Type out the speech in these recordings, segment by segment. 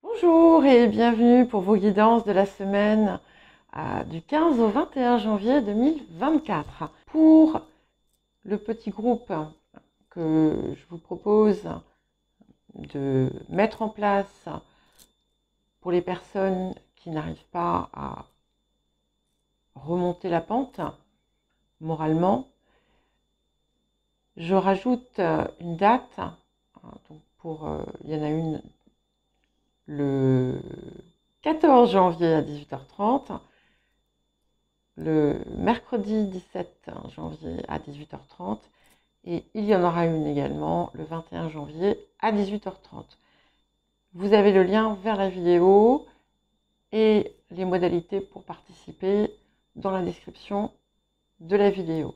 Bonjour et bienvenue pour vos guidances de la semaine du 15 au 21 janvier 2024. Pour le petit groupe que je vous propose de mettre en place pour les personnes qui n'arrivent pas à remonter la pente moralement, je rajoute une date. Il y en a une le 14 janvier à 18h30, le mercredi 17 janvier à 18h30 et il y en aura une également le 21 janvier à 18h30. Vous avez le lien vers la vidéo et les modalités pour participer dans la description de la vidéo.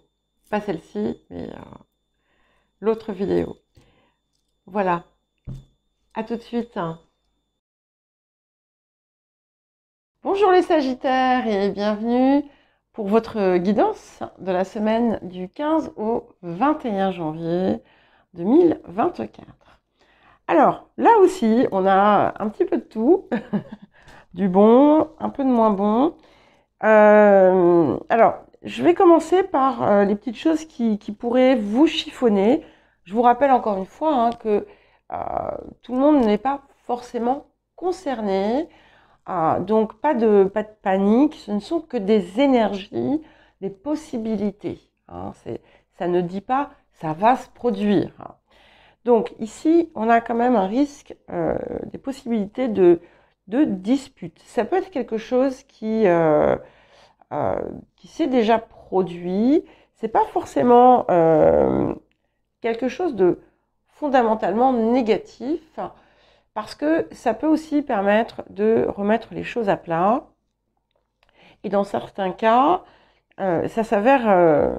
Pas celle-ci, mais l'autre vidéo. Voilà, à tout de suite. Bonjour les Sagittaires et bienvenue pour votre guidance de la semaine du 15 au 21 janvier 2024. Alors là aussi, on a un petit peu de tout, du bon, un peu de moins bon. Alors, je vais commencer par les petites choses qui pourraient vous chiffonner. Je vous rappelle encore une fois que tout le monde n'est pas forcément concerné. Donc, pas de panique, ce ne sont que des énergies, des possibilités. Ça ne dit pas ça va se produire. Donc, ici, on a quand même un risque, des possibilités de dispute. Ça peut être quelque chose qui s'est déjà produit. C'est pas forcément quelque chose de fondamentalement négatif. Parce que ça peut aussi permettre de remettre les choses à plat. Et dans certains cas, ça s'avère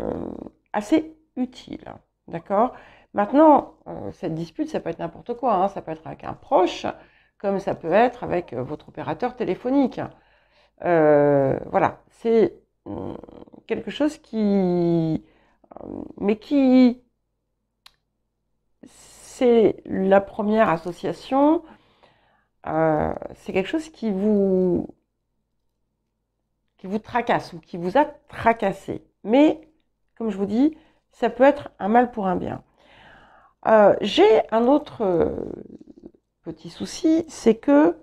assez utile. D'accord ? Maintenant, cette dispute, ça peut être n'importe quoi. Ça peut être avec un proche, comme ça peut être avec votre opérateur téléphonique. Voilà, c'est quelque chose mais qui... C'est la première association. C'est quelque chose qui vous tracasse ou qui vous a tracassé. Mais, comme je vous dis, ça peut être un mal pour un bien. J'ai un autre petit souci, c'est que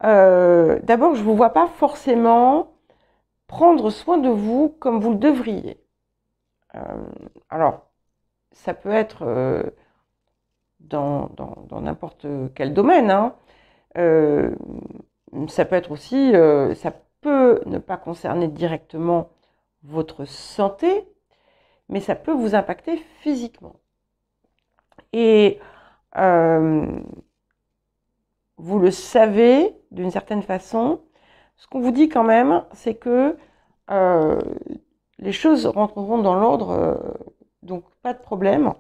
d'abord, je ne vous vois pas forcément prendre soin de vous comme vous le devriez. Alors, ça peut être dans n'importe quel domaine, ça peut être aussi, ça peut ne pas concerner directement votre santé, mais ça peut vous impacter physiquement. Et vous le savez d'une certaine façon. Ce qu'on vous dit quand même, c'est que les choses rentreront dans l'ordre, donc pas de problème.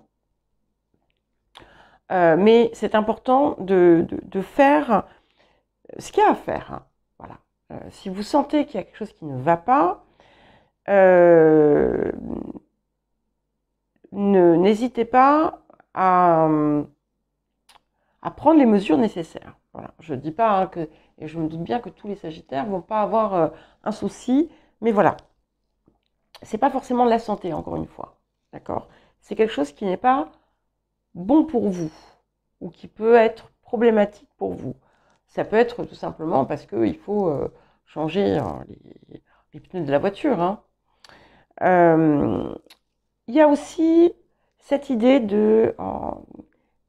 Mais c'est important de faire ce qu'il y a à faire. Voilà. Si vous sentez qu'il y a quelque chose qui ne va pas, n'hésitez pas à prendre les mesures nécessaires. Voilà. Je ne dis pas que, et je me doute bien que tous les Sagittaires ne vont pas avoir un souci, mais voilà. C'est pas forcément de la santé, encore une fois. D'accord ? C'est quelque chose qui n'est pas bon pour vous, ou qui peut être problématique pour vous. Ça peut être tout simplement parce qu'il faut changer les pneus de la voiture. Il y a aussi cette idée de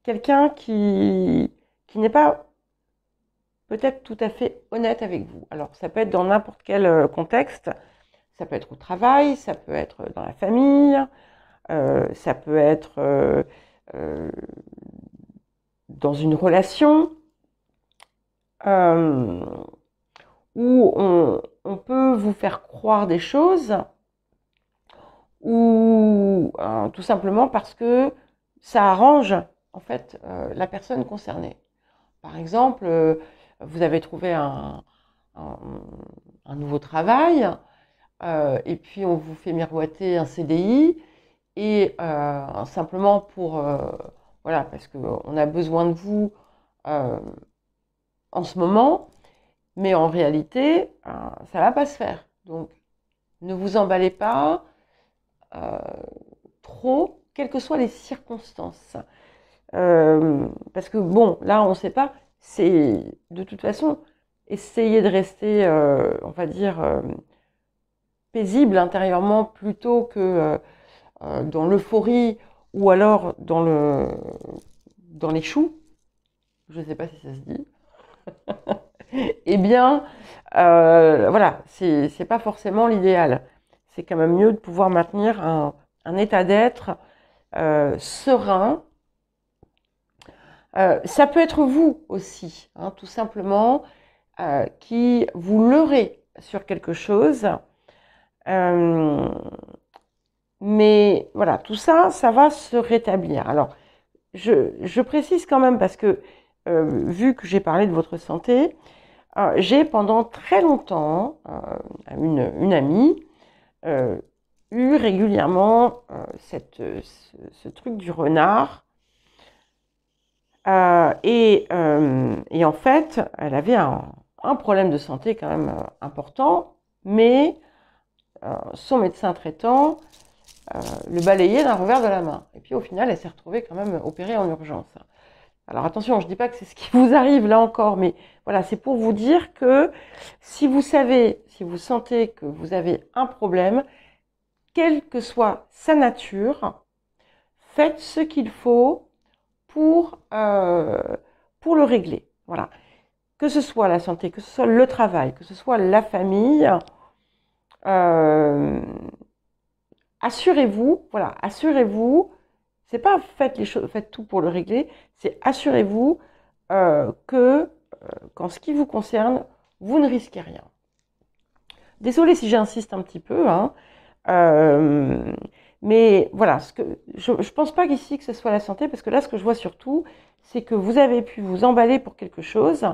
quelqu'un qui n'est pas peut-être tout à fait honnête avec vous. Alors, ça peut être dans n'importe quel contexte. Ça peut être au travail, ça peut être dans la famille, ça peut être dans une relation où on peut vous faire croire des choses ou tout simplement parce que ça arrange en fait la personne concernée. Par exemple, vous avez trouvé un nouveau travail et puis on vous fait miroiter un CDI et simplement pour voilà, parce qu'on a besoin de vous en ce moment, mais en réalité, ça ne va pas se faire. Donc, ne vous emballez pas trop, quelles que soient les circonstances. Parce que bon, là, on ne sait pas, c'est de toute façon, essayez de rester, on va dire, paisible intérieurement plutôt que dans l'euphorie ou alors dans les choux, je ne sais pas si ça se dit, eh bien, voilà, c'est pas forcément l'idéal. C'est quand même mieux de pouvoir maintenir un état d'être serein. Ça peut être vous aussi, hein, tout simplement, qui vous leurrez sur quelque chose. Mais voilà, tout ça, ça va se rétablir. Alors, je précise quand même parce que, vu que j'ai parlé de votre santé, j'ai pendant très longtemps, une amie, eu régulièrement ce truc du renard. Et en fait, elle avait un problème de santé quand même important, mais son médecin traitant le balayait d'un revers de la main. Et puis au final, elle s'est retrouvée quand même opérée en urgence. Alors attention, je ne dis pas que c'est ce qui vous arrive là encore, mais voilà, c'est pour vous dire que si vous savez, si vous sentez que vous avez un problème, quelle que soit sa nature, faites ce qu'il faut pour le régler. Voilà. Que ce soit la santé, que ce soit le travail, que ce soit la famille, assurez-vous, voilà, assurez-vous, c'est pas faites les choses, faites tout pour le régler, c'est assurez-vous que, qu'en ce qui vous concerne, vous ne risquez rien. Désolée si j'insiste un petit peu, hein, mais voilà, je ne pense pas qu'ici que ce soit la santé, parce que là, ce que je vois surtout, c'est que vous avez pu vous emballer pour quelque chose,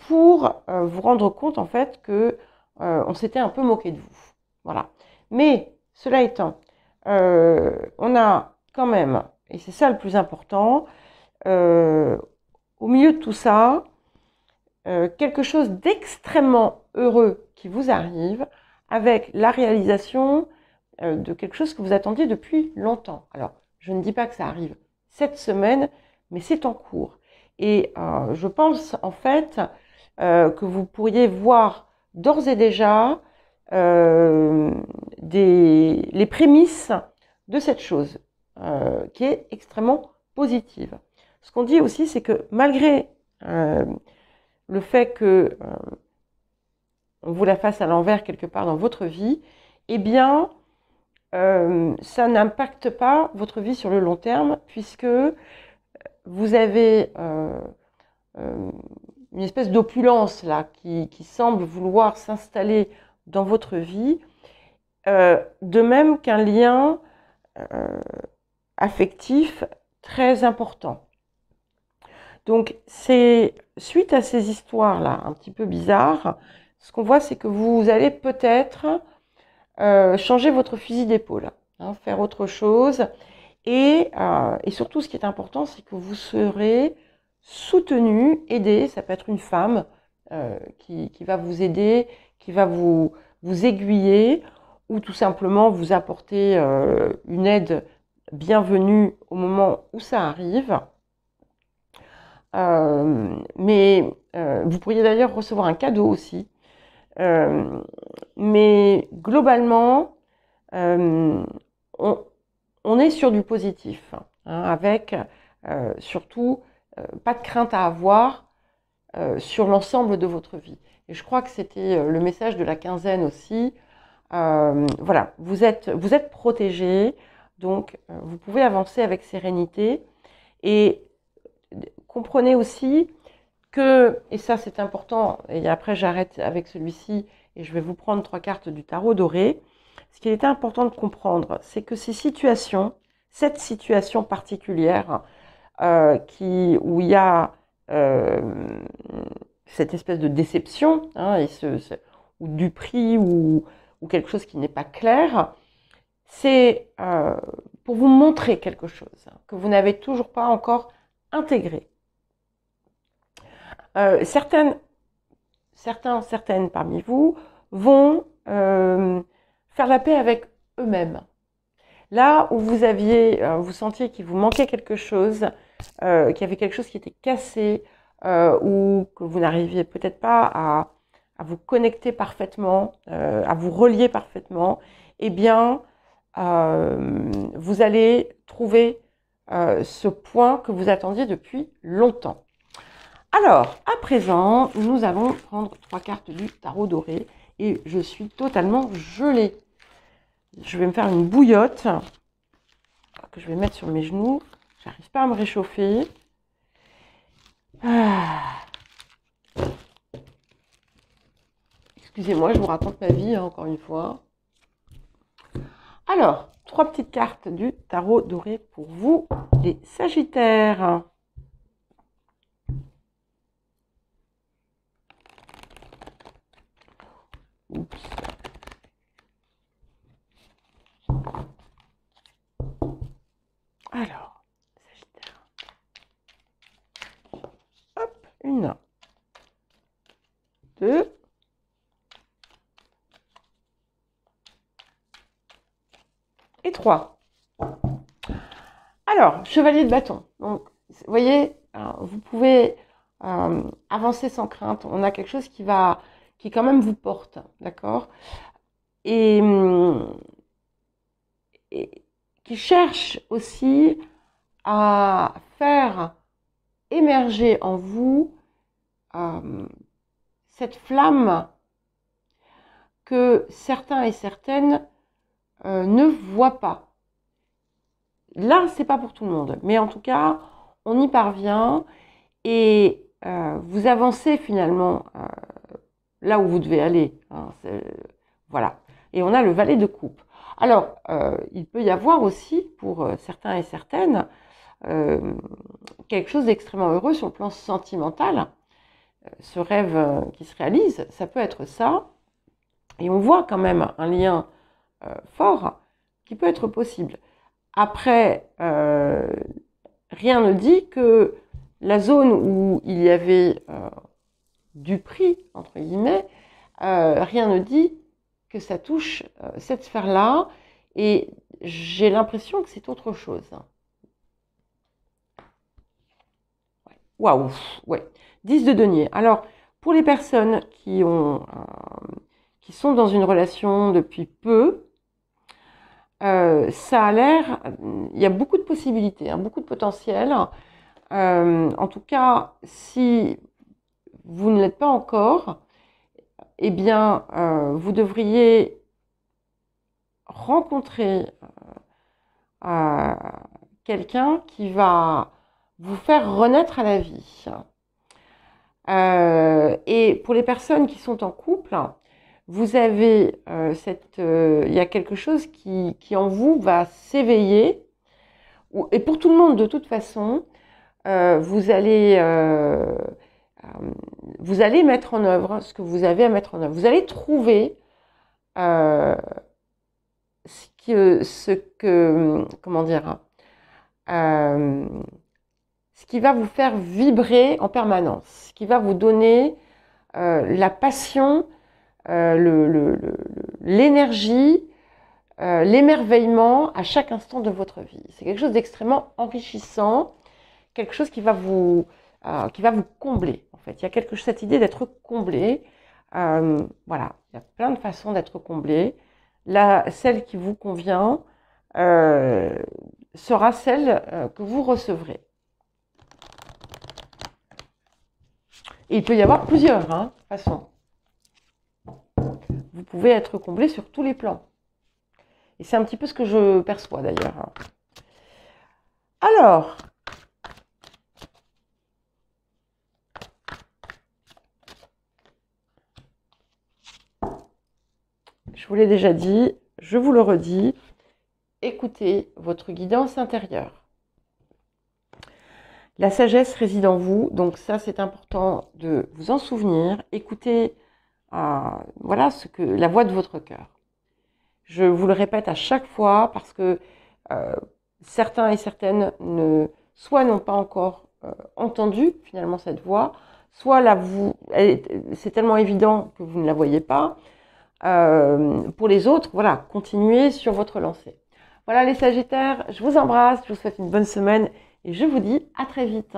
pour vous rendre compte en fait que on s'était un peu moqué de vous. Voilà. Mais cela étant, on a quand même, et c'est ça le plus important, au milieu de tout ça, quelque chose d'extrêmement heureux qui vous arrive avec la réalisation de quelque chose que vous attendiez depuis longtemps. Alors, je ne dis pas que ça arrive cette semaine, mais c'est en cours. Et je pense en fait que vous pourriez voir d'ores et déjà les prémices de cette chose qui est extrêmement positive. Ce qu'on dit aussi, c'est que malgré le fait que on vous la fasse à l'envers quelque part dans votre vie, eh bien, ça n'impacte pas votre vie sur le long terme, puisque vous avez une espèce d'opulence là qui semble vouloir s'installer dans votre vie, de même qu'un lien affectif très important. Donc, c'est suite à ces histoires-là, un petit peu bizarres, ce qu'on voit, c'est que vous allez peut-être changer votre fusil d'épaule, hein, faire autre chose. Et surtout, ce qui est important, c'est que vous serez soutenu, aidé. Ça peut être une femme qui va vous aider, qui va vous aiguiller, ou tout simplement vous apporter une aide bienvenue au moment où ça arrive. Mais vous pourriez d'ailleurs recevoir un cadeau aussi. Mais globalement, on est sur du positif, hein, avec surtout pas de crainte à avoir sur l'ensemble de votre vie. Et je crois que c'était le message de la quinzaine aussi. Voilà, vous êtes protégés, donc vous pouvez avancer avec sérénité. Et comprenez aussi que, et ça c'est important, et après j'arrête avec celui-ci et je vais vous prendre 3 cartes du tarot doré. Ce qui est important de comprendre, c'est que ces situations, cette situation particulière où il y a cette espèce de déception, hein, ou du prix ou quelque chose qui n'est pas clair, c'est pour vous montrer quelque chose que vous n'avez toujours pas encore intégré. Certaines parmi vous vont faire la paix avec eux-mêmes. Là où vous sentiez qu'il vous manquait quelque chose, qu'il y avait quelque chose qui était cassé, ou que vous n'arriviez peut-être pas à vous connecter parfaitement, à vous relier parfaitement, eh bien, vous allez trouver ce point que vous attendiez depuis longtemps. Alors, à présent, nous allons prendre 3 cartes du tarot doré et je suis totalement gelée. Je vais me faire une bouillotte que je vais mettre sur mes genoux. J'arrive pas à me réchauffer. Excusez-moi, je vous raconte ma vie, hein, encore une fois. Alors, 3 petites cartes du tarot doré pour vous, les Sagittaires. Oups. Alors, Sagittaire. Hop, 1, 2. Et 3. Alors, chevalier de bâton. Donc, vous voyez, vous pouvez avancer sans crainte. On a quelque chose qui quand même vous porte, d'accord, et qui cherche aussi à faire émerger en vous cette flamme que certains et certaines ne voient pas. Là, c'est pas pour tout le monde, mais en tout cas, on y parvient et vous avancez finalement là où vous devez aller. Hein, voilà. Et on a le valet de coupe. Alors, il peut y avoir aussi, pour certains et certaines, quelque chose d'extrêmement heureux sur le plan sentimental. Ce rêve qui se réalise, ça peut être ça. Et on voit quand même un lien fort qui peut être possible. Après, rien ne dit que la zone où il y avait du prix, entre guillemets, rien ne dit que ça touche cette sphère-là, et j'ai l'impression que c'est autre chose. Waouh, ouais. 10 de denier. Alors, pour les personnes qui sont dans une relation depuis peu, ça a l'air, il y a beaucoup de possibilités, hein, beaucoup de potentiel. En tout cas, si vous ne l'êtes pas encore, eh bien, vous devriez rencontrer quelqu'un qui va vous faire renaître à la vie. Et pour les personnes qui sont en couple, vous avez il y a quelque chose qui en vous va s'éveiller. Et pour tout le monde, de toute façon, vous allez mettre en œuvre ce que vous avez à mettre en œuvre. Vous allez trouver comment dire, ce qui va vous faire vibrer en permanence, ce qui va vous donner la passion, l'énergie, l'émerveillement à chaque instant de votre vie. C'est quelque chose d'extrêmement enrichissant, quelque chose qui va vous combler. En fait, il y a cette idée d'être comblé. Voilà, il y a plein de façons d'être comblé. Là, celle qui vous convient sera celle que vous recevrez. Et il peut y avoir plusieurs façons. Vous pouvez être comblé sur tous les plans. Et c'est un petit peu ce que je perçois d'ailleurs. Alors, je vous l'ai déjà dit, je vous le redis, écoutez votre guidance intérieure. La sagesse réside en vous, donc ça c'est important de vous en souvenir. Écoutez voilà la voix de votre cœur. Je vous le répète à chaque fois parce que certains et certaines soit n'ont pas encore entendu finalement cette voix, soit là, c'est tellement évident que vous ne la voyez pas. Pour les autres, voilà, continuez sur votre lancée. Voilà les Sagittaires, je vous embrasse, je vous souhaite une bonne semaine et je vous dis à très vite.